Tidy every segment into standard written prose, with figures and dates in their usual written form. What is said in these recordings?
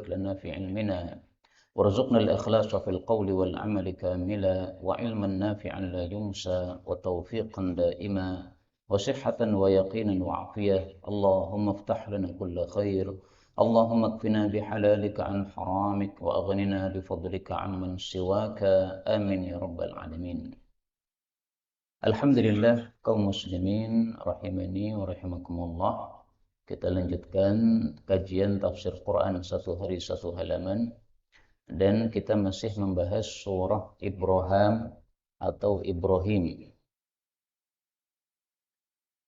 لنا في علمنا وارزقنا الإخلاص في القول والعمل كاملا وعلما نافعا لا ينسى وتوفيقا دائما وصحة ويقينا وعافية. اللهم افتح لنا كل خير، اللهم اكفنا بحلالك عن حرامك وأغننا بفضلك عمن سواك، آمين يا رب العالمين. Alhamdulillah kaum muslimin rahimani wa rahimakumullah. Kita lanjutkan kajian tafsir Quran satu hari satu halaman, dan kita masih membahas surah Ibrahim atau Ibrahim.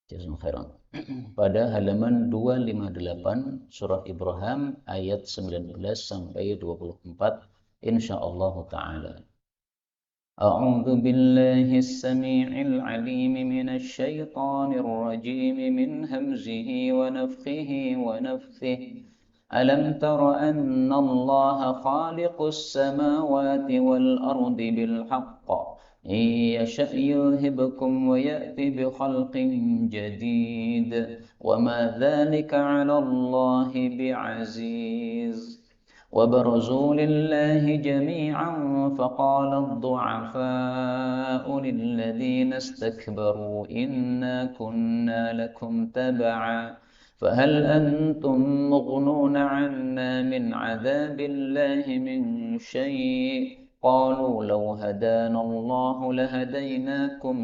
Jazakumullah khairan. Pada halaman 258 surah Ibrahim ayat 19 sampai 24 insyaallah taala. أعوذ بالله السميع العليم من الشيطان الرجيم من همزه ونفخه ونفثه. ألم تر أن الله خالق السماوات والأرض بالحق إن يشأ يذهبكم ويأتي بخلق جديد وما ذلك على الله بعزيز. وبرزوا لله جميعا فقال الضعفاء للذين استكبروا إنا كنا لكم تبعا فهل أنتم مغنون عنا من عذاب الله من شيء قالوا لو هدانا الله لهديناكم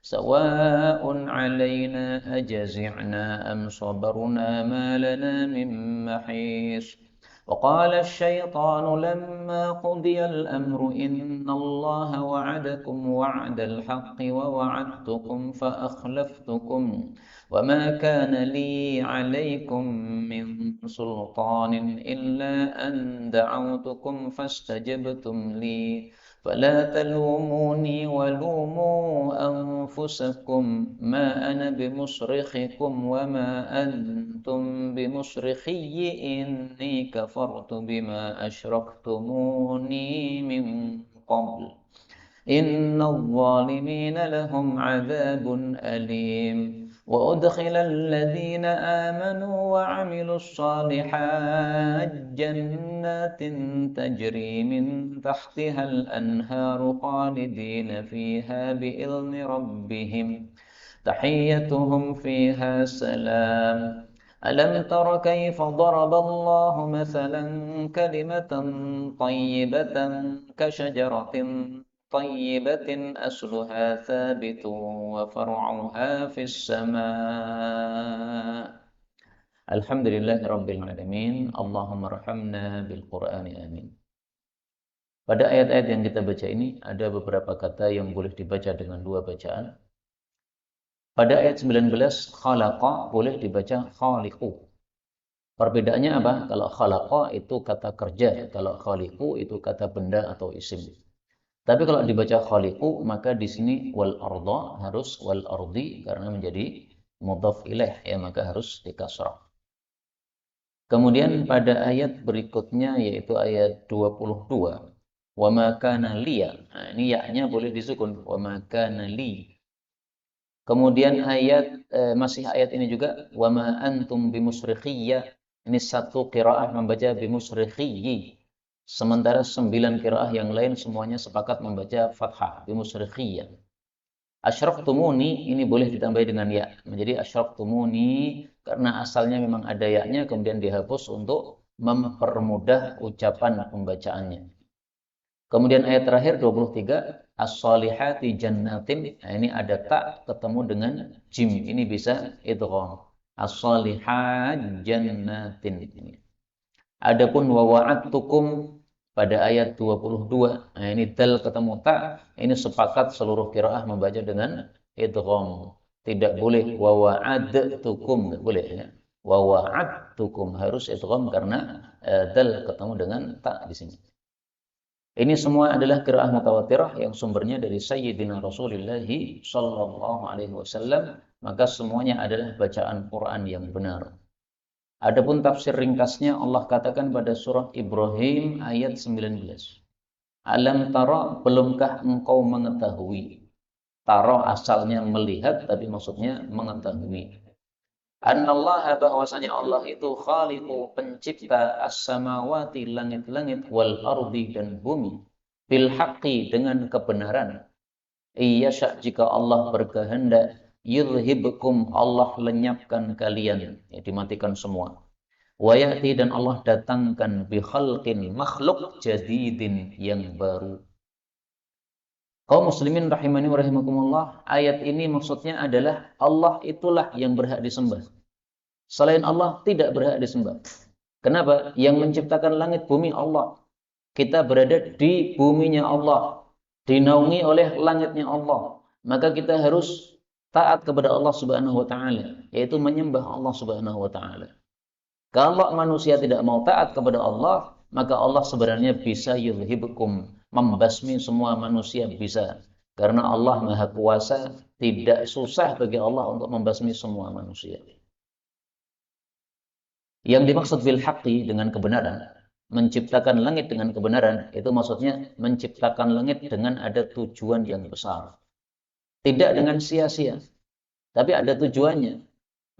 سواء علينا أجزعنا أم صبرنا ما لنا من محيص. وقال الشيطان لما قضي الأمر إن الله وعدكم وعد الحق ووعدتكم فأخلفتكم وما كان لي عليكم من سلطان إلا أن دعوتكم فاستجبتم لي فلا تلوموني ولوموا أنفسكم ما أنا بمصرخكم وما أنتم بمصرخي إني كفرت بما أشركتموني من قبل إن الظالمين لهم عذاب أليم. وأدخل الذين آمنوا وعملوا الصالحات جنات تجري من تحتها الأنهار خالدين فيها بإذن ربهم تحيتهم فيها سلام. ألم تر كيف ضرب الله مثلا كلمة طيبة كشجرة طيبة أصلها ثابت وفرعها في السماء. Alhamdulillah Rabbil Alamin. Allahumma rahamna bil Qur'ani amin. Pada ayat-ayat yang kita baca ini ada beberapa kata yang boleh dibaca dengan dua bacaan. Pada ayat 19 khalaqa boleh dibaca khaliqu. Perbedaannya apa? Kalau khalaqa itu kata kerja, kalau khaliqu itu kata benda atau isim. Tapi kalau dibaca khaliqu maka di sini wal arda harus wal ardi karena menjadi mudhaf ilaih ya, maka harus dikasrah. Kemudian pada ayat berikutnya yaitu ayat 22 wa ma kana liya. Nah, ini ya-nya boleh disukun wa ma kana li. Kemudian ayat masih ayat ini juga wa ma antum bimusrikhiyya. Ini satu qiraah membaca bimusrikhiyyi. Sementara 9 qiraah yang lain semuanya sepakat membaca fathah bimusrikhiyya. Asyraftumuni ini boleh ditambah dengan ya. Menjadi asyraftumuni karena asalnya memang ada ya-nya kemudian dihapus untuk mempermudah ucapan pembacaannya. Kemudian ayat terakhir 23 as-solihati jannatin. Nah, ini ada tak ketemu dengan jim. Ini bisa idgham. As-solihat jannatin ini. Adapun wa wa'adtukum pada ayat 22. Nah, ini dal ketemu ta, ini sepakat seluruh qiraah membaca dengan idgham. Tidak boleh wa wa'adtukum, enggak boleh ya. Wa wa'adtukum harus idgham karena dal ketemu dengan ta di sini. Ini semua adalah qiraah mutawatirah yang sumbernya dari Sayyidina Rasulullah sallallahu alaihi wasallam, maka semuanya adalah bacaan Quran yang benar. Adapun tafsir ringkasnya Allah katakan pada surah Ibrahim ayat 19. Alam tara, belumkah engkau mengetahui? Tara asalnya melihat tapi maksudnya mengetahui. Annallaha bahwasanya Allah itu khaliqu pencipta as-samawati langit-langit wal ardi dan bumi bil haqqi dengan kebenaran. Iyasha jika Allah berkehendak yudhibkum Allah lenyapkan kalian, ya, dimatikan semua. Wa ya'ti dan Allah datangkan bi khalqin makhluk jadidin yang baru. Kaum muslimin rahimani wa rahimakumullah, ayat ini maksudnya adalah Allah itulah yang berhak disembah. Selain Allah tidak berhak disembah. Kenapa? Yang menciptakan langit bumi Allah. Kita berada di buminya Allah, dinaungi oleh langitnya Allah. Maka kita harus taat kepada Allah Subhanahu wa taala, yaitu menyembah Allah Subhanahu wa taala. Kalau manusia tidak mau taat kepada Allah, maka Allah sebenarnya bisa yudhibkum, membasmi semua manusia bisa. Karena Allah Maha Kuasa, tidak susah bagi Allah untuk membasmi semua manusia. Yang dimaksud bil haqqi dengan kebenaran, menciptakan langit dengan kebenaran, itu maksudnya menciptakan langit dengan ada tujuan yang besar. Tidak dengan sia-sia, tapi ada tujuannya.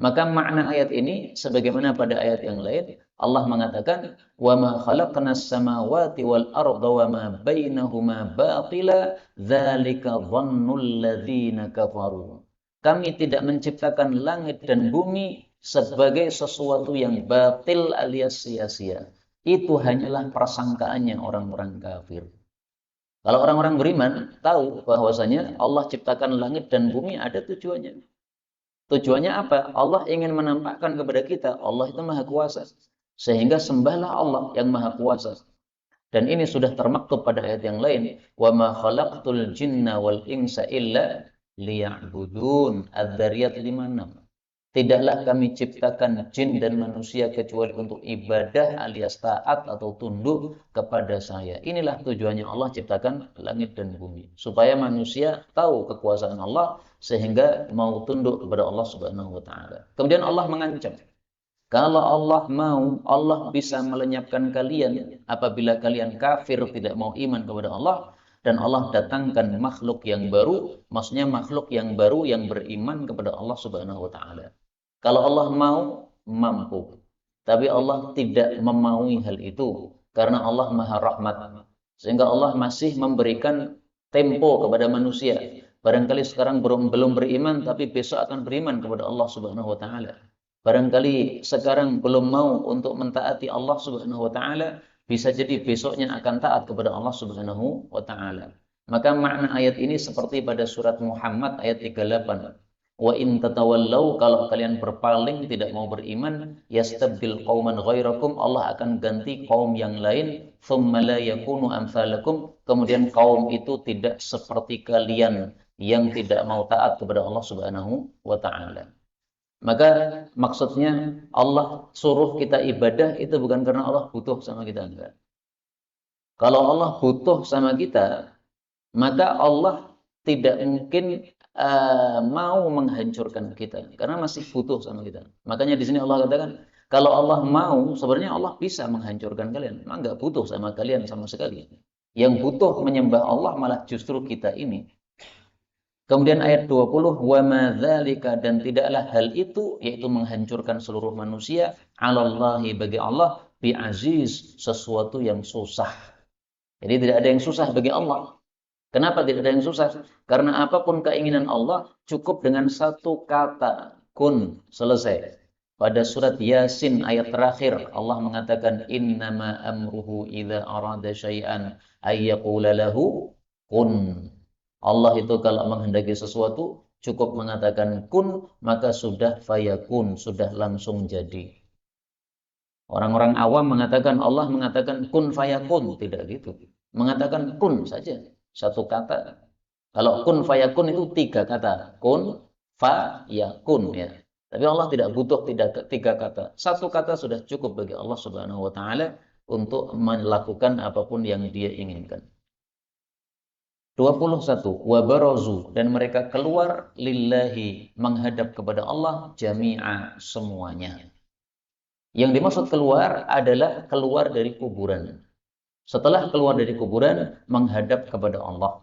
Maka makna ayat ini sebagaimana pada ayat yang lain, Allah mengatakan, "Wa ma khalaqnas samawati wal arda wa ma bainahuma batila, dzalika dhannul ladzina kafaru." Kami tidak menciptakan langit dan bumi sebagai sesuatu yang batil alias sia-sia. Itu hanyalah persangkaannya orang-orang kafir. Kalau orang-orang beriman tahu bahwasanya Allah ciptakan langit dan bumi ada tujuannya. Tujuannya apa? Allah ingin menampakkan kepada kita Allah itu Maha Kuasa. Sehingga sembahlah Allah yang Maha Kuasa. Dan ini sudah termaktub pada ayat yang lain, wa ma khalaqtul jinna wal insa illa liya'budun. Adz-Dzariyat 56. Tidaklah kami ciptakan jin dan manusia kecuali untuk ibadah alias taat atau tunduk kepada saya. Inilah tujuannya Allah ciptakan langit dan bumi. Supaya manusia tahu kekuasaan Allah sehingga mau tunduk kepada Allah Subhanahu wa taala. Kemudian Allah mengancam, kalau Allah mau, Allah bisa melenyapkan kalian apabila kalian kafir tidak mau iman kepada Allah. Dan Allah datangkan makhluk yang baru, maksudnya makhluk yang baru yang beriman kepada Allah Subhanahu wa taala. Kalau Allah mau, mampu. Tapi Allah tidak memaui hal itu karena Allah Maha Rahmat. Sehingga Allah masih memberikan tempo kepada manusia. Barangkali sekarang belum beriman tapi besok akan beriman kepada Allah Subhanahu wa taala. Barangkali sekarang belum mau untuk mentaati Allah Subhanahu wa taala, bisa jadi besoknya akan taat kepada Allah Subhanahu wa taala. Maka makna ayat ini seperti pada surat Muhammad ayat 38. Wa in tatawallau, kalau kalian berpaling tidak mau beriman, yastabdil qauman ghairakum, Allah akan ganti kaum yang lain, thumma la yakunu amsalakum, kemudian kaum itu tidak seperti kalian yang tidak mau taat kepada Allah Subhanahu wa taala. Maka maksudnya Allah suruh kita ibadah itu bukan karena Allah butuh sama kita, enggak. Kalau Allah butuh sama kita, maka Allah tidak mungkin mau menghancurkan kita karena masih butuh sama kita. Makanya di sini Allah katakan, kalau Allah mau, sebenarnya Allah bisa menghancurkan kalian. Memang enggak butuh sama kalian sama sekali. Yang butuh menyembah Allah malah justru kita ini. Kemudian ayat 20, wa ma dzalika, dan tidaklah hal itu, yaitu menghancurkan seluruh manusia, 'alallahi, bagi Allah, bi aziz, sesuatu yang susah. Jadi tidak ada yang susah bagi Allah. Kenapa tidak ada yang susah? Karena apapun keinginan Allah cukup dengan satu kata, kun, selesai. Pada surat Yasin ayat terakhir Allah mengatakan, innama amruhu idza arada syai'an ayyaqula lahu kun. Allah itu kalau menghendaki sesuatu cukup mengatakan kun, maka sudah fayakun, sudah langsung jadi. Orang-orang awam mengatakan, Allah mengatakan kun fayakun, tidak gitu. Mengatakan kun saja, satu kata. Kalau kun fayakun itu tiga kata, kun fayakun, ya. Tapi Allah tidak butuh tiga kata. Satu kata sudah cukup bagi Allah Subhanahu wa taala untuk melakukan apapun yang Dia inginkan. 21, wa barazu, dan mereka keluar lillahi, menghadap kepada Allah, jami'a, semuanya. Yang dimaksud keluar adalah keluar dari kuburan. Setelah keluar dari kuburan, menghadap kepada Allah.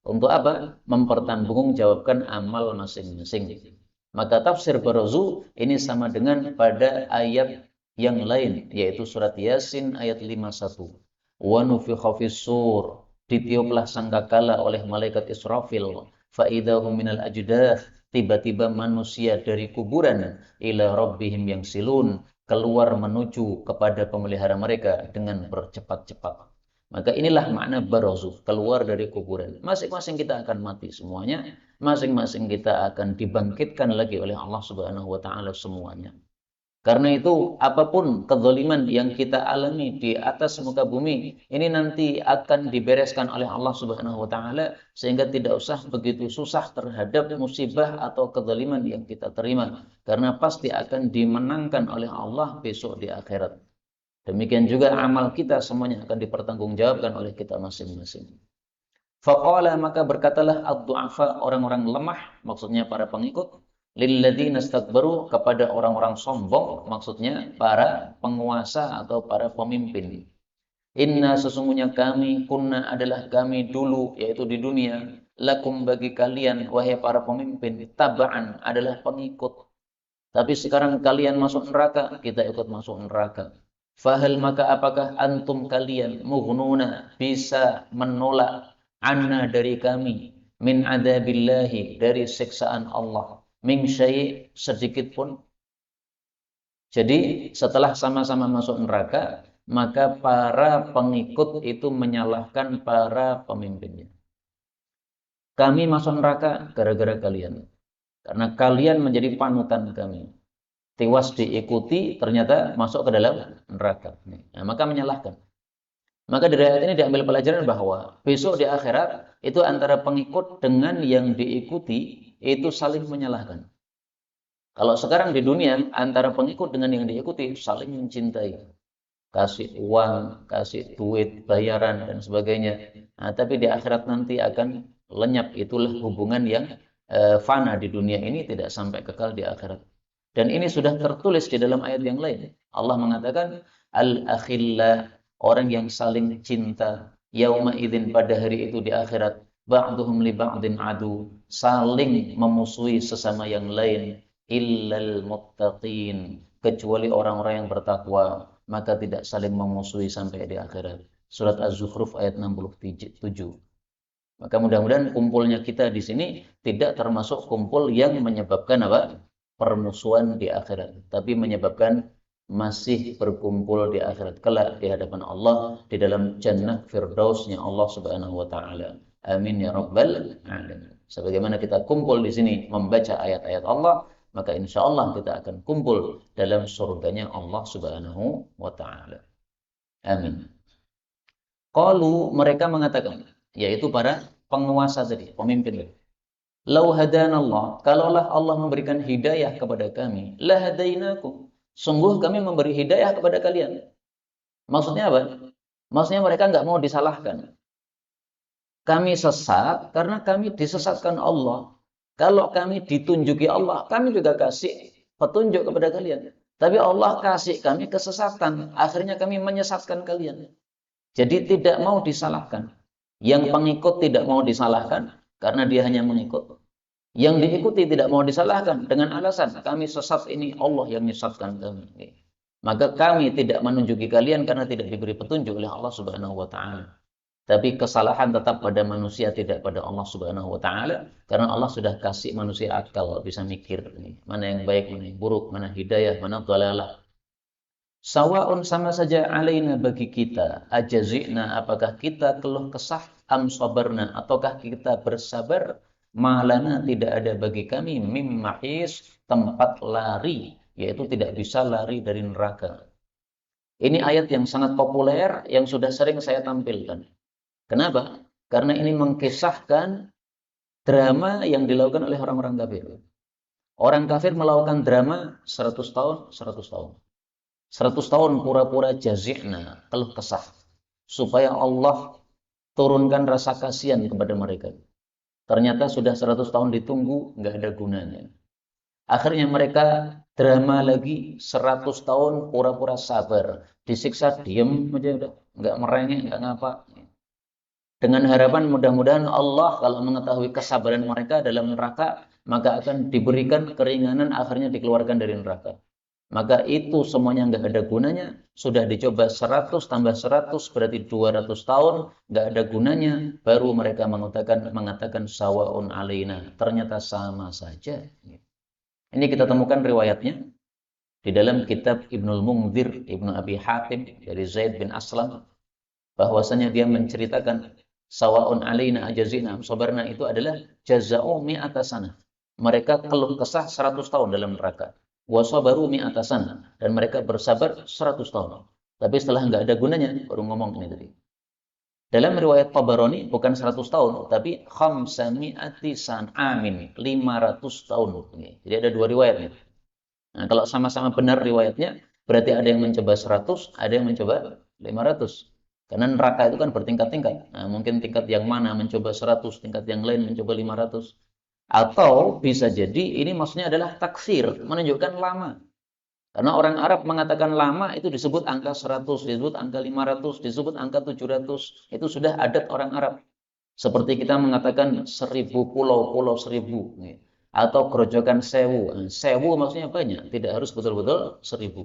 Untuk apa? Mempertanggungjawabkan amal masing-masing. Maka tafsir barazu ini sama dengan pada ayat yang lain, yaitu surat Yasin ayat 51. Wa nufikha fis-sur, ditiuplah sangkakala oleh malaikat Israfil, fa idahum minal ajdath, tiba-tiba manusia dari kuburan ila rabbihim yang silun, keluar menuju kepada pemelihara mereka dengan bercepat-cepat. Maka inilah makna barazu, keluar dari kuburan. Masing-masing kita akan mati semuanya, masing-masing kita akan dibangkitkan lagi oleh Allah Subhanahu wa taala semuanya. Karena itu apapun kezaliman yang kita alami di atas muka bumi ini nanti akan dibereskan oleh Allah Subhanahu wa taala sehingga tidak usah begitu susah terhadap musibah atau kezaliman yang kita terima karena pasti akan dimenangkan oleh Allah besok di akhirat. Demikian juga amal kita semuanya akan dipertanggungjawabkan oleh kita masing-masing. Faqala, maka berkatalah ad-du'afa, orang-orang lemah, maksudnya para pengikut, lilladzina istakbaru, kepada orang-orang sombong, maksudnya para penguasa atau para pemimpin. Inna, sesungguhnya kami, kunna adalah kami dulu, yaitu di dunia, lakum bagi kalian, wahai para pemimpin, taba'an adalah pengikut. Tapi sekarang kalian masuk neraka, kita ikut masuk neraka. Fahal, maka apakah antum kalian mughnuna, bisa menolak anna dari kami, min adabillahi, dari siksaan Allah, min syai' sedikit pun. Jadi setelah sama-sama masuk neraka, maka para pengikut itu menyalahkan para pemimpinnya. Kami masuk neraka gara-gara kalian. Karena kalian menjadi panutan kami. Tiwas diikuti, ternyata masuk ke dalam neraka. Nah, maka menyalahkan. Maka dari ayat ini diambil pelajaran bahwa besok di akhirat itu antara pengikut dengan yang diikuti itu saling menyalahkan. Kalau sekarang di dunia antara pengikut dengan yang diikuti saling mencintai. Kasih uang, kasih duit, bayaran dan sebagainya. Nah, tapi di akhirat nanti akan lenyap. Itulah hubungan yang fana di dunia ini, tidak sampai kekal di akhirat. Dan ini sudah tertulis di dalam ayat yang lain. Allah mengatakan al-akhillah, orang yang saling cinta, yauma idzin, pada hari itu di akhirat, ba'duhum li ba'din adu, saling memusuhi sesama yang lain, illal muttaqin, kecuali orang-orang yang bertakwa, maka tidak saling memusuhi sampai di akhirat. Surat Az-Zukhruf ayat 67. Maka mudah-mudahan kumpulnya kita di sini tidak termasuk kumpul yang menyebabkan apa? Permusuhan di akhirat, tapi menyebabkan masih berkumpul di akhirat kelak di hadapan Allah di dalam jannah firdausnya Allah Subhanahu wa taala. Amin ya rabbal alamin. Sebagaimana kita kumpul di sini membaca ayat-ayat Allah, maka insya Allah kita akan kumpul dalam surganya Allah Subhanahu wa taala. Amin. Qalu, mereka mengatakan, yaitu para penguasa tadi, pemimpin. Lau hadanallah, kalaulah Allah memberikan hidayah kepada kami, la hadainakum, sungguh kami memberi hidayah kepada kalian. Maksudnya apa? Maksudnya mereka nggak mau disalahkan. Kami sesat karena kami disesatkan Allah. Kalau kami ditunjuki Allah, kami juga kasih petunjuk kepada kalian. Tapi Allah kasih kami kesesatan, akhirnya kami menyesatkan kalian. Jadi tidak mau disalahkan. Yang pengikut tidak mau disalahkan karena dia hanya mengikut. Yang diikuti tidak mau disalahkan dengan alasan kami sesat, ini Allah yang menyesatkan kami. Maka kami tidak menunjuki kalian karena tidak diberi petunjuk oleh Allah Subhanahu wa taala. Tapi kesalahan tetap pada manusia, tidak pada Allah Subhanahu wa taala, karena Allah sudah kasih manusia akal, bisa mikir mana yang baik, mana yang buruk, mana hidayah, mana dhalalah. Sawaun, sama saja, alaina bagi kita, ajazina, apakah kita keluh kesah, am sabarna, ataukah kita bersabar, malana, tidak ada bagi kami, mim mahis, tempat lari, yaitu tidak bisa lari dari neraka. Ini ayat yang sangat populer, yang sudah sering saya tampilkan. Kenapa? Karena ini mengkisahkan drama yang dilakukan oleh orang-orang kafir. Orang kafir melakukan drama 100 tahun, 100 tahun. 100 tahun pura-pura jazikna, keluh kesah, supaya Allah turunkan rasa kasihan kepada mereka. Ternyata sudah 100 tahun ditunggu, nggak ada gunanya. Akhirnya mereka drama lagi 100 tahun pura-pura sabar, disiksa diem aja udah, nggak merengek, nggak ngapa. dengan harapan mudah-mudahan Allah kalau mengetahui kesabaran mereka dalam neraka, maka akan diberikan keringanan, akhirnya dikeluarkan dari neraka. Maka itu semuanya nggak ada gunanya. Sudah dicoba 100 tambah 100 berarti 200 tahun, nggak ada gunanya. Baru mereka mengatakan sawaun alaina. Ternyata sama saja. Ini kita temukan riwayatnya di dalam kitab Ibnul Munzir, Ibnu Abi Hatim dari Zaid bin Aslam, bahwasanya dia menceritakan sawaun alaina ajazina sabarna itu adalah jaza'u mi'ata sana. Mereka keluh kesah 100 tahun dalam neraka. Wa sabaru mi'ata sana, dan mereka bersabar 100 tahun. Tapi setelah nggak ada gunanya baru ngomong ini tadi. Dalam riwayat Tabarani bukan 100 tahun, tapi khamsami'ati san'amin, 500 tahun. Jadi ada dua riwayat nih. Nah, kalau sama-sama benar riwayatnya, berarti ada yang mencoba 100, ada yang mencoba 500. Karena neraka itu kan bertingkat-tingkat. Nah, mungkin tingkat yang mana mencoba 100, tingkat yang lain mencoba 500. Atau bisa jadi ini maksudnya adalah taksir, menunjukkan lama. Karena orang Arab mengatakan lama itu disebut angka 100, disebut angka 500, disebut angka 700. Itu sudah adat orang Arab. Seperti kita mengatakan 1000 pulau, pulau 1000. Atau kerojokan 1000. 1000 maksudnya banyak, tidak harus betul-betul 1000.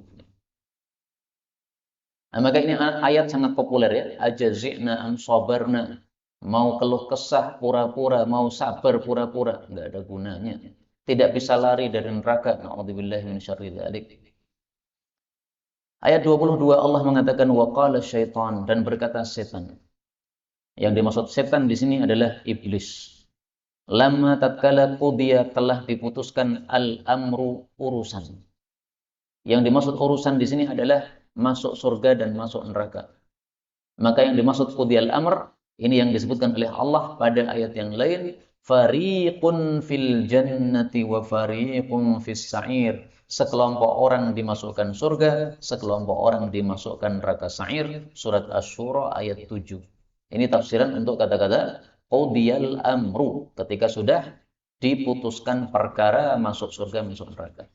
Nah, maka ini ayat sangat populer ya. Ajazi'na an sabarna. Mau keluh kesah pura-pura, mau sabar pura-pura, enggak ada gunanya. Tidak bisa lari dari neraka. Na'udzubillahi min syarri dzalik. Ayat 22 Allah mengatakan waqala syaitan, dan berkata setan. Yang dimaksud setan di sini adalah iblis. Lama tatkala qudiya, telah diputuskan al-amru, urusan. Yang dimaksud urusan di sini adalah masuk surga dan masuk neraka. Maka yang dimaksud qudiyal amr, ini yang disebutkan oleh Allah pada ayat yang lain, fariqun fil jannati wa fariqun fis sa'ir. Sekelompok orang dimasukkan surga, sekelompok orang dimasukkan neraka sa'ir. Surat Asy-Syura ayat 7. Ini tafsiran untuk kata-kata qudiyal amru, ketika sudah diputuskan perkara masuk surga, masuk neraka.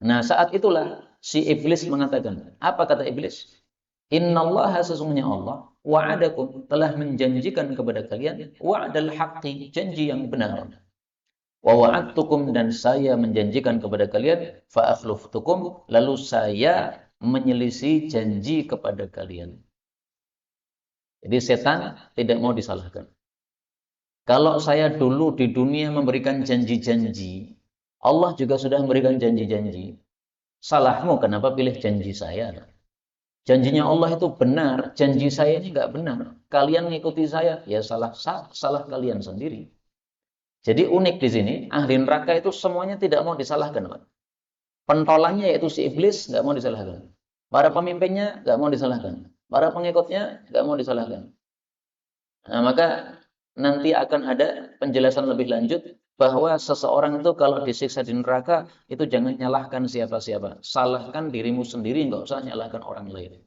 Nah, saat itulah si iblis mengatakan, apa kata iblis? Innallaha, sesungguhnya Allah, wa'adakum, telah menjanjikan kepada kalian, wa'adal haqqi, janji yang benar. Wa wa'adtukum, dan saya menjanjikan kepada kalian, fa'akhluftukum, lalu saya menyelisih janji kepada kalian. Jadi setan tidak mau disalahkan. Kalau saya dulu di dunia memberikan janji-janji, Allah juga sudah memberikan janji-janji. Salahmu kenapa pilih janji saya? Janjinya Allah itu benar, janji saya ini nggak benar. Kalian ngikuti saya, ya salah kalian sendiri. Jadi unik di sini, ahli neraka itu semuanya tidak mau disalahkan, Pak. Pentolannya yaitu si iblis nggak mau disalahkan. Para pemimpinnya nggak mau disalahkan. Para pengikutnya nggak mau disalahkan. Nah, maka nanti akan ada penjelasan lebih lanjut bahwa seseorang itu kalau disiksa di neraka itu jangan nyalahkan siapa-siapa. Salahkan dirimu sendiri, nggak usah nyalahkan orang lain.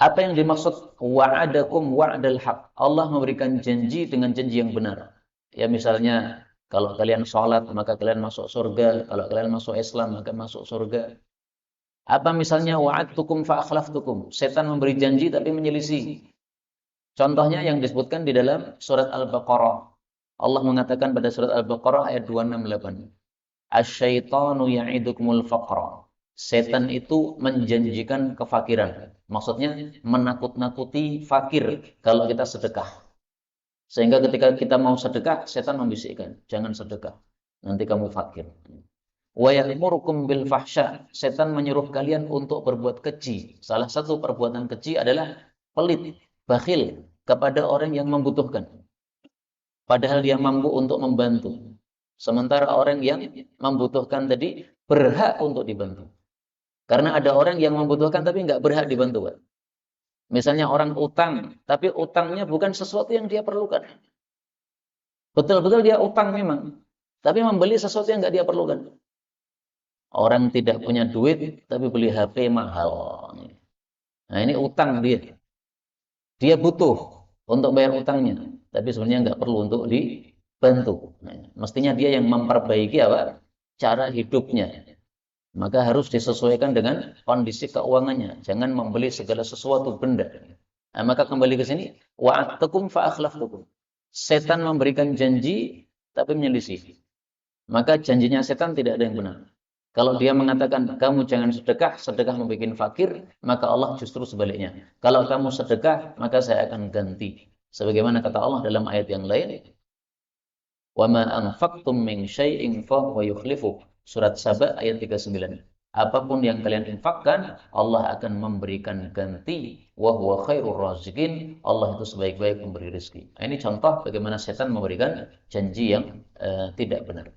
Apa yang dimaksud wa'adakum wa'dal haq? Allah memberikan janji dengan janji yang benar. Ya misalnya kalau kalian sholat maka kalian masuk surga, kalau kalian masuk Islam maka masuk surga. Apa misalnya wa'adtukum fa'akhlaftukum? Setan memberi janji tapi menyelisih. Contohnya yang disebutkan di dalam surat Al-Baqarah. Allah mengatakan pada surat Al-Baqarah ayat 268. Asyaitanu ya'idukumul faqra. Setan itu menjanjikan kefakiran. Maksudnya menakut-nakuti fakir kalau kita sedekah. Sehingga ketika kita mau sedekah, setan membisikkan, jangan sedekah, nanti kamu fakir. Wa ya'murukum bil fahsya. Setan menyuruh kalian untuk berbuat keji. Salah satu perbuatan keji adalah pelit, bakhil kepada orang yang membutuhkan. Padahal dia mampu untuk membantu. Sementara orang yang membutuhkan tadi berhak untuk dibantu. Karena ada orang yang membutuhkan tapi nggak berhak dibantu, Pak. Misalnya orang utang, tapi utangnya bukan sesuatu yang dia perlukan. Betul-betul dia utang memang, tapi membeli sesuatu yang nggak dia perlukan. Orang tidak punya duit, tapi beli HP mahal. Nah ini utang dia. Dia butuh untuk bayar utangnya, tapi sebenarnya nggak perlu untuk dibantu. Nah, mestinya dia yang memperbaiki apa? Cara hidupnya. Maka harus disesuaikan dengan kondisi keuangannya. Jangan membeli segala sesuatu benda. Nah, maka kembali ke sini, wa'adtukum fa akhlaftukum. Setan memberikan janji tapi menyelisih. Maka janjinya setan tidak ada yang benar. Kalau dia mengatakan kamu jangan sedekah, sedekah membuat fakir, maka Allah justru sebaliknya. Kalau kamu sedekah, maka saya akan ganti. Sebagaimana kata Allah dalam ayat yang lain, "Wa ma anfaqtum min syai'in fa huwa yukhlifu." Surat Saba ayat 39. Apapun yang kalian infakkan, Allah akan memberikan ganti. Wa huwa khairur raziqin. Allah itu sebaik-baik pemberi rezeki. Nah, ini contoh bagaimana setan memberikan janji yang tidak benar.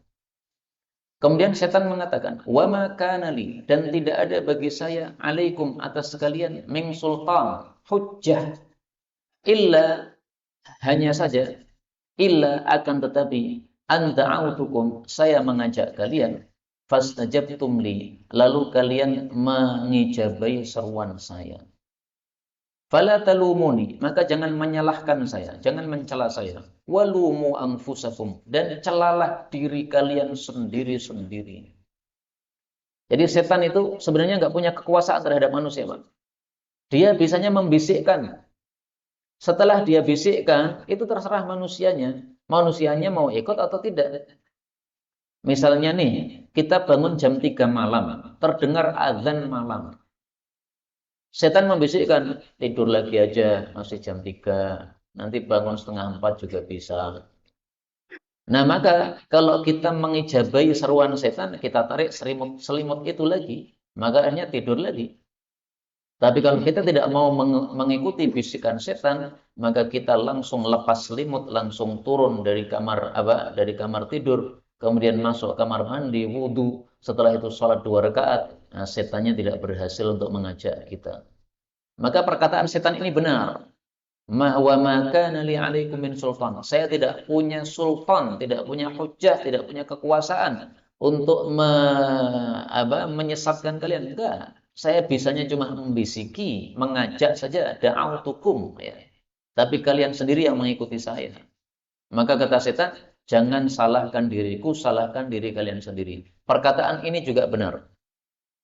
Kemudian setan mengatakan, "Wa ma kana li," dan tidak ada bagi saya alaikum atas sekalian min sultan hujjah illa, hanya saja, illa akan tetapi anta autukum, saya mengajak kalian, fastajabtum li, lalu kalian mengijabai seruan saya. Fala talumuni, maka jangan menyalahkan saya, jangan mencela saya. Walumu anfusakum, dan celalah diri kalian sendiri-sendiri. Jadi setan itu sebenarnya nggak punya kekuasaan terhadap manusia, Pak. Dia bisanya membisikkan. Setelah dia bisikkan, itu terserah manusianya. Manusianya mau ikut atau tidak. Misalnya nih, kita bangun jam 3 malam, terdengar azan malam. Setan membisikkan, tidur lagi aja, masih jam 3, nanti bangun setengah 4 juga bisa. Nah, maka kalau kita mengijabai seruan setan, kita tarik selimut itu lagi, maka akhirnya tidur lagi. Tapi kalau kita tidak mau mengikuti bisikan setan, maka kita langsung lepas selimut, langsung turun dari kamar tidur, kemudian masuk kamar mandi, wudu, setelah itu sholat 2 rakaat. Nah, setannya tidak berhasil untuk mengajak kita. Maka perkataan setan ini benar. Wa ma kana li 'alaikum min sultan. Saya tidak punya sultan, tidak punya hujjah, tidak punya kekuasaan untuk menyesatkan kalian. Enggak. Saya bisanya cuma membisiki, mengajak saja, da'autukum ya. Tapi kalian sendiri yang mengikuti saya. Maka kata setan, jangan salahkan diriku, salahkan diri kalian sendiri. Perkataan ini juga benar.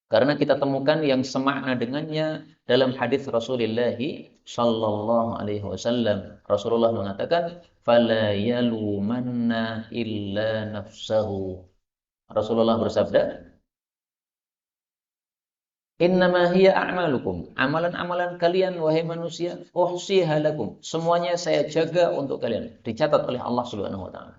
Karena kita temukan yang semakna dengannya dalam hadis Rasulullah sallallahu alaihi wasallam. Rasulullah mengatakan, "Fala yalumanna illa nafsahu." Rasulullah bersabda, "Innama hiya a'malukum." Amalan-amalan kalian wahai manusia, uhsiha lakum. Semuanya saya jaga untuk kalian, dicatat oleh Allah Subhanahu wa taala.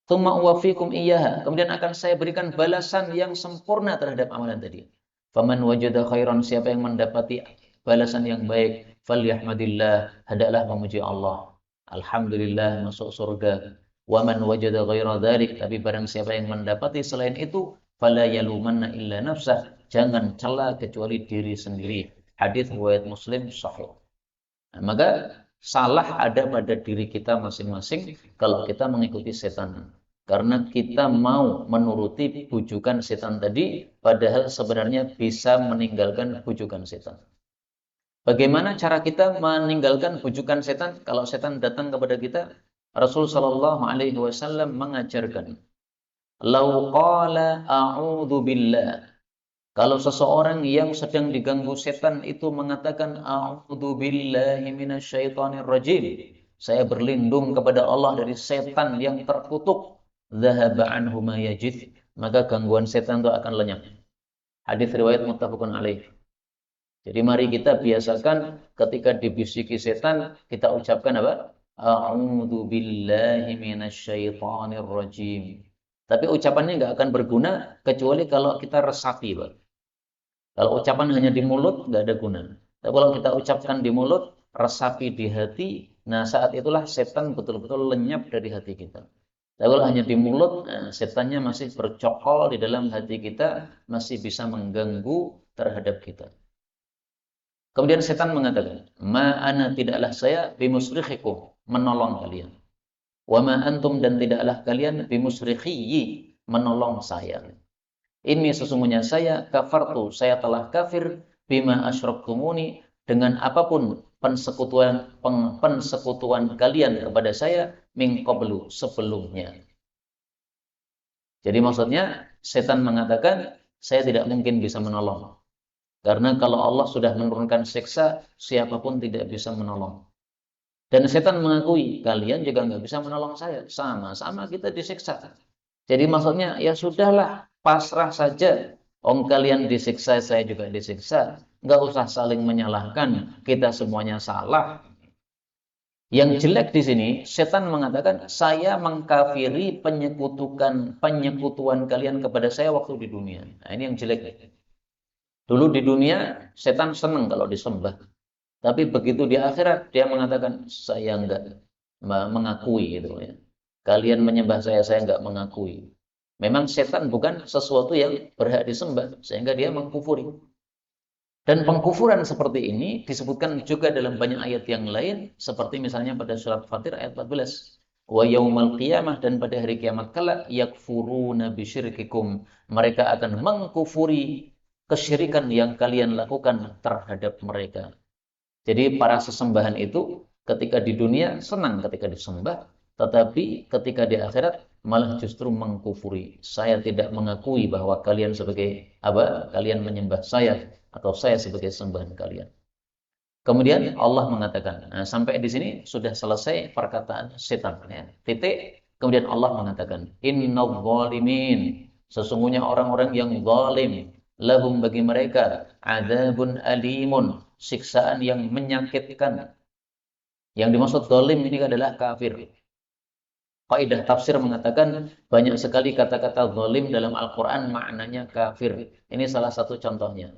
Tsumma uwaffikum iyyaha. Kemudian akan saya berikan balasan yang sempurna terhadap amalan tadi. Faman wajada khairan, siapa yang mendapati balasan yang baik, falyahmadillah, hendaklah memuji Allah. Alhamdulillah, masuk surga. Wa man wajada ghaira dzalik, tapi barang siapa yang mendapati selain itu, fala yalumanna illa nafsah, jangan cela kecuali diri sendiri. Hadis riwayat Muslim sahih. Nah, maka salah ada pada diri kita masing-masing kalau kita mengikuti setan. Karena kita mau menuruti bujukan setan tadi, padahal sebenarnya bisa meninggalkan bujukan setan. Bagaimana cara kita meninggalkan bujukan setan? Kalau setan datang kepada kita, Rasul Shallallahu Alaihi Wasallam mengajarkan, "Lau qala a'udzu billah." Kalau seseorang yang sedang diganggu setan itu mengatakan, "A'udzu billahi minasyaitonir rajim." Saya berlindung kepada Allah dari setan yang terkutuk. Dzahaba anhu ma yajid. Maka gangguan setan itu akan lenyap. Hadis riwayat muttafaqun alaih. Jadi mari kita biasakan ketika dibisiki setan, kita ucapkan apa? A'udzu billahi minasyaitonir rajim. Tapi ucapannya nggak akan berguna kecuali kalau kita resapi, Pak. Kalau ucapan hanya di mulut, nggak ada guna. Tapi kalau kita ucapkan di mulut, resapi di hati, nah saat itulah setan betul-betul lenyap dari hati kita. Tapi kalau hanya di mulut, nah, setannya masih bercokol di dalam hati kita, masih bisa mengganggu terhadap kita. Kemudian setan mengatakan, "Ma'ana, tidaklah saya bimusrikhikum, menolong kalian. Wa ma antum, dan tidaklah kalian bimusrikhiyyi, menolong saya. Ini sesungguhnya saya kafartu, saya telah kafir bima asyraktumuni, dengan apapun pensekutuan kalian kepada saya min qablu, sebelumnya." Jadi maksudnya setan mengatakan saya tidak mungkin bisa menolong. Karena kalau Allah sudah menurunkan siksa, siapapun tidak bisa menolong. Dan setan mengakui, kalian juga nggak bisa menolong saya. Sama-sama kita disiksa. Jadi maksudnya, ya sudahlah, pasrah saja. Om kalian disiksa, saya juga disiksa. Nggak usah saling menyalahkan. Kita semuanya salah. Yang jelek di sini, setan mengatakan, saya mengkafiri penyekutuan kalian kepada saya waktu di dunia. Nah, ini yang jelek. Dulu di dunia, setan senang kalau disembah. Tapi begitu di akhirat, dia mengatakan, saya enggak mengakui gitu ya. Kalian menyembah saya enggak mengakui. Memang setan bukan sesuatu yang berhak disembah, sehingga dia mengkufuri. Dan pengkufuran seperti ini disebutkan juga dalam banyak ayat yang lain, seperti misalnya pada surat Fatir ayat 14. Wa yaumal qiyamah, dan pada hari kiamat kelak, yakfuruna bisyirkikum. Mereka akan mengkufuri kesyirikan yang kalian lakukan terhadap mereka. Jadi para sesembahan itu ketika di dunia senang ketika disembah, tetapi ketika di akhirat malah justru mengkufuri. Saya tidak mengakui bahwa kalian sebagai apa? Kalian menyembah saya atau saya sebagai sembahan kalian. Kemudian Allah mengatakan, nah, sampai di sini sudah selesai perkataan setan. Ya. Titik. Kemudian Allah mengatakan, Innal zalimin, sesungguhnya orang-orang yang zalim, lahum bagi mereka, adzabun alimun, siksaan yang menyakitkan. Yang dimaksud zalim ini adalah kafir. Kaidah tafsir mengatakan banyak sekali kata-kata zalim dalam Al-Quran maknanya kafir. Ini salah satu contohnya.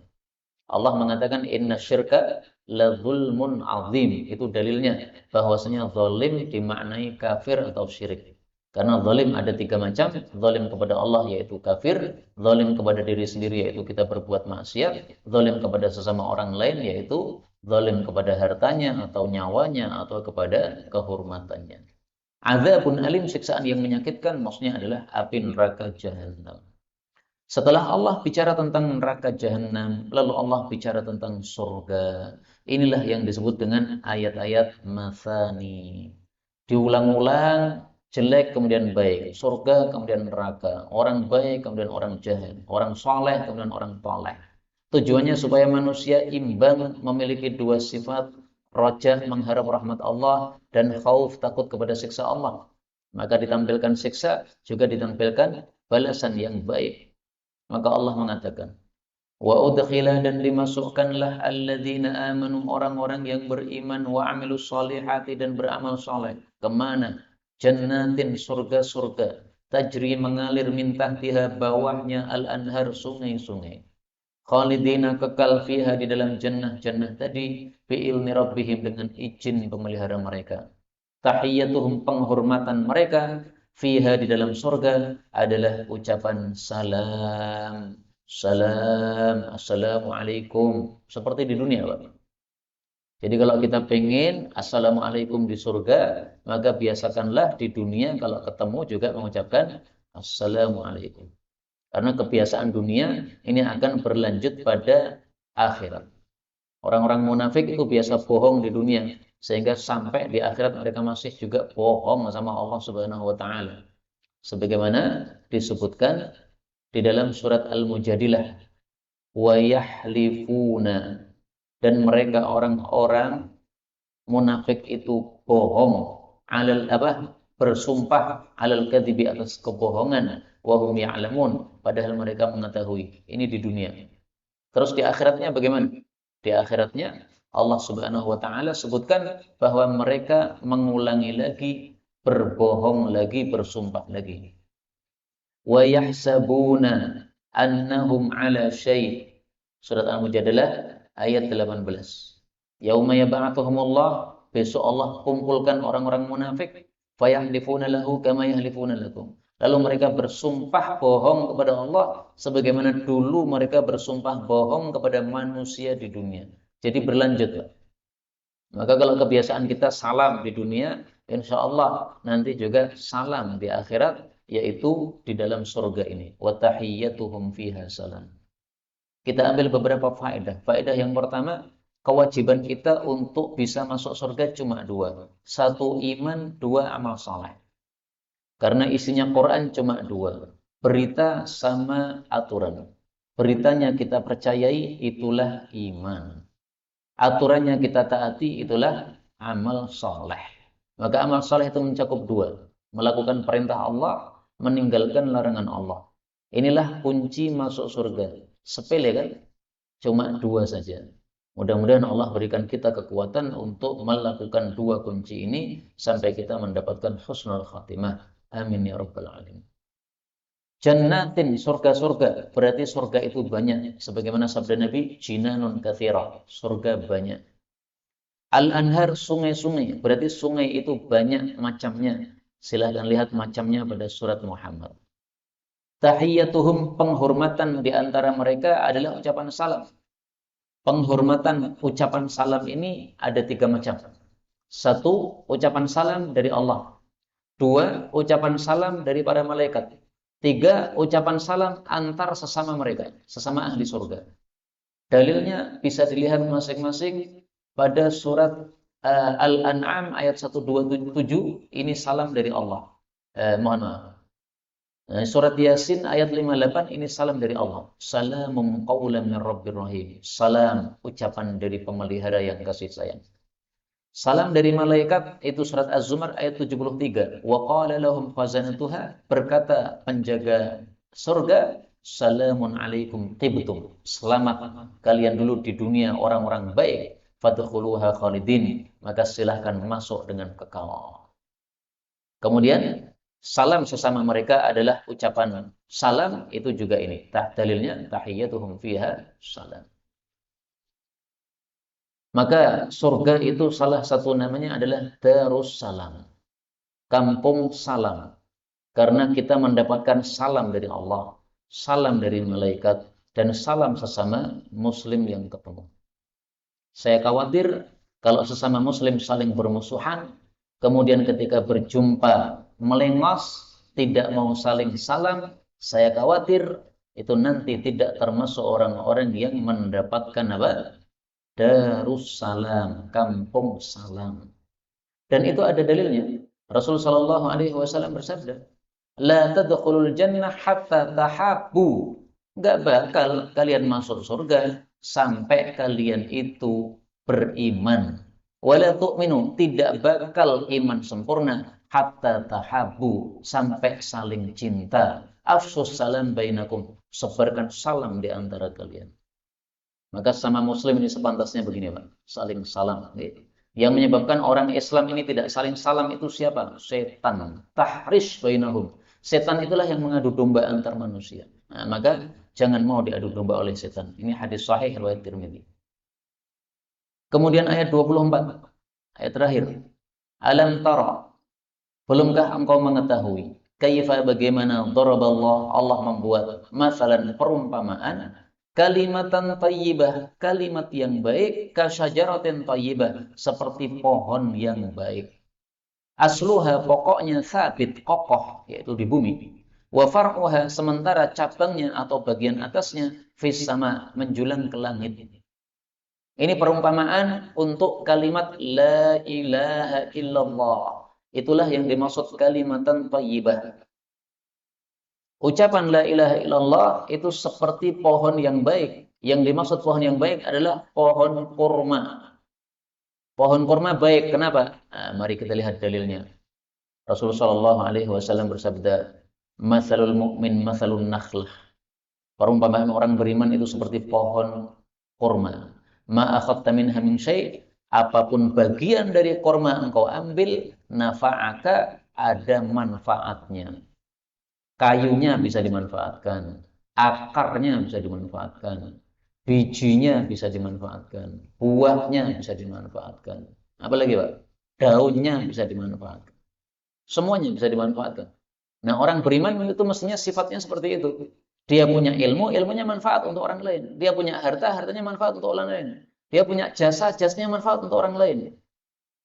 Allah mengatakan inna syirka la zulmun azim. Itu dalilnya bahwasanya zalim dimaknai kafir atau syirik. Karena zalim ada 3 macam. Zalim kepada Allah yaitu kafir, zalim kepada diri sendiri yaitu kita berbuat maksiat, zalim kepada sesama orang lain yaitu zalim kepada hartanya atau nyawanya atau kepada kehormatannya. Adzabun alim, siksaan yang menyakitkan, maksudnya adalah api neraka jahanam. Setelah Allah bicara tentang neraka jahanam, lalu Allah bicara tentang surga. Inilah yang disebut dengan ayat-ayat mathani. Diulang-ulang, jelek kemudian baik, surga kemudian neraka, orang baik kemudian orang jahat, orang soleh kemudian orang toleh. Tujuannya supaya manusia imbang, memiliki 2 sifat, roja mengharap rahmat Allah dan khauf takut kepada siksa Allah. Maka ditampilkan siksa, juga ditampilkan balasan yang baik. Maka Allah mengatakan, wa udkhila, dan dimasukkanlah alladzina amanu, orang-orang yang beriman, wa amilus solihati, dan beramal soleh. Kemana? Jannatin, surga-surga. Tajri, mengalir, min tahtiha, bawahnya, al-anhar, sungai-sungai. Khalidina, kekal, fiha, di dalam jannah-jannah tadi, bi'ilmi rabbihim, dengan izin pemelihara mereka. Tahiyyatuhum, penghormatan mereka, fiha, di dalam surga, adalah ucapan salam. Salam, assalamualaikum. Seperti di dunia, Pak. Jadi kalau kita pengen assalamualaikum di surga, maka biasakanlah di dunia kalau ketemu juga mengucapkan assalamualaikum. Karena kebiasaan dunia ini akan berlanjut pada akhirat. Orang-orang munafik itu biasa bohong di dunia, sehingga sampai di akhirat mereka masih juga bohong sama Allah Subhanahu wa taala. Sebagaimana disebutkan di dalam surat Al-Mujadilah, wa yahlifuna, dan mereka orang-orang munafik itu bohong, alal apa? Bersumpah alal kadzibi, atas kebohongan, wa hum ya'lamun, padahal mereka mengetahui. Ini di dunia. Terus di akhiratnya bagaimana? Di akhiratnya Allah Subhanahu wa taala sebutkan bahwa mereka mengulangi lagi, berbohong lagi, bersumpah lagi. Wa yahsabuna annahum ala syai'. Surat Al-Mujadalah ayat 18. Yauma yab'atsuhumullah, besok Allah kumpulkan orang-orang munafik, fayahlifuna lahu kama yahlifuna lakum. Lalu mereka bersumpah bohong kepada Allah sebagaimana dulu mereka bersumpah bohong kepada manusia di dunia. Jadi berlanjut. Maka kalau kebiasaan kita salam di dunia, insya Allah nanti juga salam di akhirat, yaitu di dalam surga ini. Wa tahiyyatuhum fiha salam. Kita ambil beberapa faedah. Faedah yang pertama, kewajiban kita untuk bisa masuk surga cuma 2. 1 iman, 2 amal saleh. Karena isinya Quran cuma 2. Berita sama aturan. beritanya kita percayai, itulah iman. Aturannya kita taati, itulah amal soleh. Maka amal soleh itu mencakup dua. Melakukan perintah Allah, meninggalkan larangan Allah. Inilah kunci masuk surga. Sepele kan? Cuma dua saja. Mudah-mudahan Allah berikan kita kekuatan untuk melakukan dua kunci ini sampai kita mendapatkan husnul khatimah. Amin ya rabbal alamin. Jannatin, surga-surga. Berarti surga itu banyak. Sebagaimana sabda Nabi, jinanun katsira. Surga banyak. Al-anhar, sungai-sungai. Berarti sungai itu banyak macamnya. Silahkan lihat macamnya pada surat Muhammad. Tahiyyatuhum, penghormatan di antara mereka adalah ucapan salam. Penghormatan ucapan salam ini ada tiga macam. Satu, ucapan salam dari Allah. Dua, ucapan salam dari para malaikat. Tiga, ucapan salam antar sesama mereka, sesama ahli surga. Dalilnya bisa dilihat masing-masing pada surat Al-An'am ayat 127, ini salam dari Allah. Mohon maaf. Surat Yasin ayat 58, ini salam dari Allah. Salamun qawlan min rabbir rahim. Salam, ucapan dari pemelihara yang kasih sayang. Salam dari malaikat itu surat Az-Zumar ayat 73. Wa qala lahum khazanatuha, berkata penjaga surga, salamun alaikum tibtum. Selamat kalian dulu di dunia orang-orang baik. Fadkhuluha khalidin, maka silahkan masuk dengan kekal. Kemudian salam sesama mereka adalah ucapan salam, itu juga ini. Dalilnya tahiyyatuhum fiha salam. Maka surga itu salah satu namanya adalah Darussalam, kampung salam. Karena kita mendapatkan salam dari Allah, salam dari malaikat, dan salam sesama muslim yang ketemu. Saya khawatir kalau sesama muslim saling bermusuhan, kemudian ketika berjumpa melengos, tidak mau saling salam, saya khawatir itu nanti tidak termasuk orang-orang yang mendapatkan apa? Darussalam, kampung salam. Dan itu ada dalilnya. Rasulullah Shallallahu Alaihi Wasallam bersabda, "La tadkhulul jannah hatta tahabbu." Enggak bakal kalian masuk surga sampai kalian itu beriman. Wala tu'minu, tidak bakal iman sempurna hatta tahabbu, sampai saling cinta. Afsus salam bainakum, sebarkan salam di antara kalian. Maka sama muslim ini sepantasnya begini Pak, saling salam. Yang menyebabkan orang Islam ini tidak saling salam itu siapa? Setan. Tahrish bainahum. Setan itulah yang mengadu domba antar manusia. Nah, maka jangan mau diadu domba oleh setan. Ini hadis sahih riwayat Tirmidzi. Kemudian ayat 24, ayat terakhir. Alam tara, belumkah engkau mengetahui? Kaifa, bagaimana daraballah, Allah membuat masalan, perumpamaan, kalimatan thayyibah, kalimat yang baik, kasyajaratin thayyibah, seperti pohon yang baik. Asluha, pokoknya, sabit, kokoh, yaitu di bumi. Wa far'uha, sementara cabangnya atau bagian atasnya, fis sama, menjulang ke langit. Ini perumpamaan untuk kalimat la ilaha illallah. Itulah yang dimaksud kalimatan thayyibah. Ucapan la ilaha illallah itu seperti pohon yang baik. Yang dimaksud pohon yang baik adalah pohon kurma. Pohon kurma baik. Kenapa? Nah, mari kita lihat dalilnya. Rasulullah Shallallahu Alaihi Wasallam bersabda, "Matsalul mu'min matsalun nakhlah." Perumpamaan orang beriman itu seperti pohon kurma. Ma akhadta minha min syai', apapun bagian dari kurma engkau ambil, nafa'aka, ada manfaatnya. Kayunya bisa dimanfaatkan, akarnya bisa dimanfaatkan, bijinya bisa dimanfaatkan, buahnya bisa dimanfaatkan. Apalagi Pak? Daunnya bisa dimanfaatkan. Semuanya bisa dimanfaatkan. Nah, orang beriman itu mestinya sifatnya seperti itu. Dia punya ilmu, ilmunya manfaat untuk orang lain. Dia punya harta, hartanya manfaat untuk orang lain. Dia punya jasa, jasanya manfaat untuk orang lain.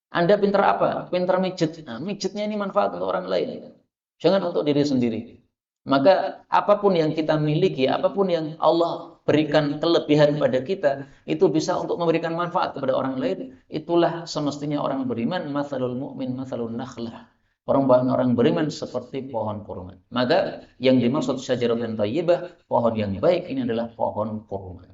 Anda pintar apa? Pintar mijet. Nah, mijetnya ini manfaat untuk orang lain. Jangan untuk diri sendiri. Maka apapun yang kita miliki, apapun yang Allah berikan kelebihan pada kita, itu bisa untuk memberikan manfaat kepada orang lain. Itulah semestinya orang beriman. Matsalul mu'min matsalun nakhlah. Orang beriman seperti pohon kurma. Maka yang dimaksud syajaratun thayyibah, pohon yang baik ini adalah pohon kurma.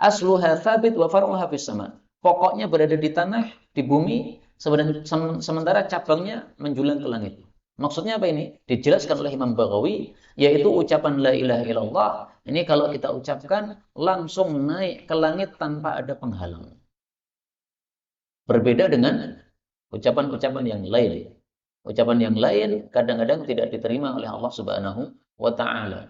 Asluha thabit wa far'uha fis sama. Pokoknya berada di tanah, di bumi, sementara cabangnya menjulang ke langit. Maksudnya apa ini? Dijelaskan oleh Imam Baghawi, yaitu ucapan la ilaha illallah. Ini kalau kita ucapkan langsung naik ke langit tanpa ada penghalang. Berbeda dengan ucapan-ucapan yang lain. Ucapan yang lain kadang-kadang tidak diterima oleh Allah Subhanahu wa taala.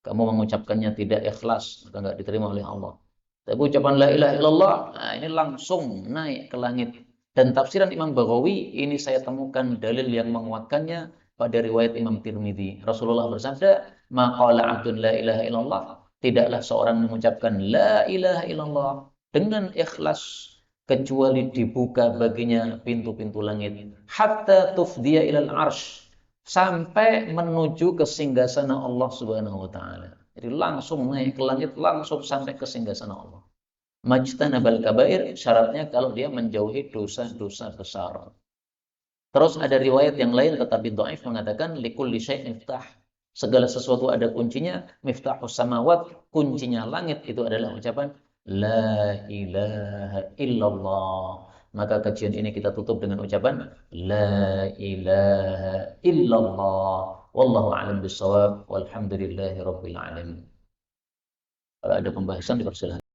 Kamu mengucapkannya tidak ikhlas, maka enggak diterima oleh Allah. Tapi ucapan la ilaha illallah, nah ini langsung naik ke langit. Dan tafsiran Imam Baghawi, ini saya temukan dalil yang menguatkannya pada riwayat Imam Tirmidzi. Rasulullah bersabda, "Maqala 'abdun la ilaha illallah." Tidaklah seorang mengucapkan la ilaha illallah dengan ikhlas kecuali dibuka baginya pintu-pintu langit. Hatta tufdiya ilal arsh. Sampai menuju ke singgasana Allah Subhanahu wa taala. Jadi langsung naik ke langit, langsung sampai ke singgasana Allah. Majtanabal kabair, syaratnya kalau dia menjauhi dosa-dosa besar. Terus ada riwayat yang lain tetapi dhaif mengatakan likulli syai'in miftah. Segala sesuatu ada kuncinya, miftahus samawat, kuncinya langit itu adalah ucapan la ilaha illallah. Maka kajian ini kita tutup dengan ucapan la ilaha illallah. Wallahu a'lam bishawab. Walhamdulillahi rabbil alamin. Kalau ada pembahasan dipersilakan.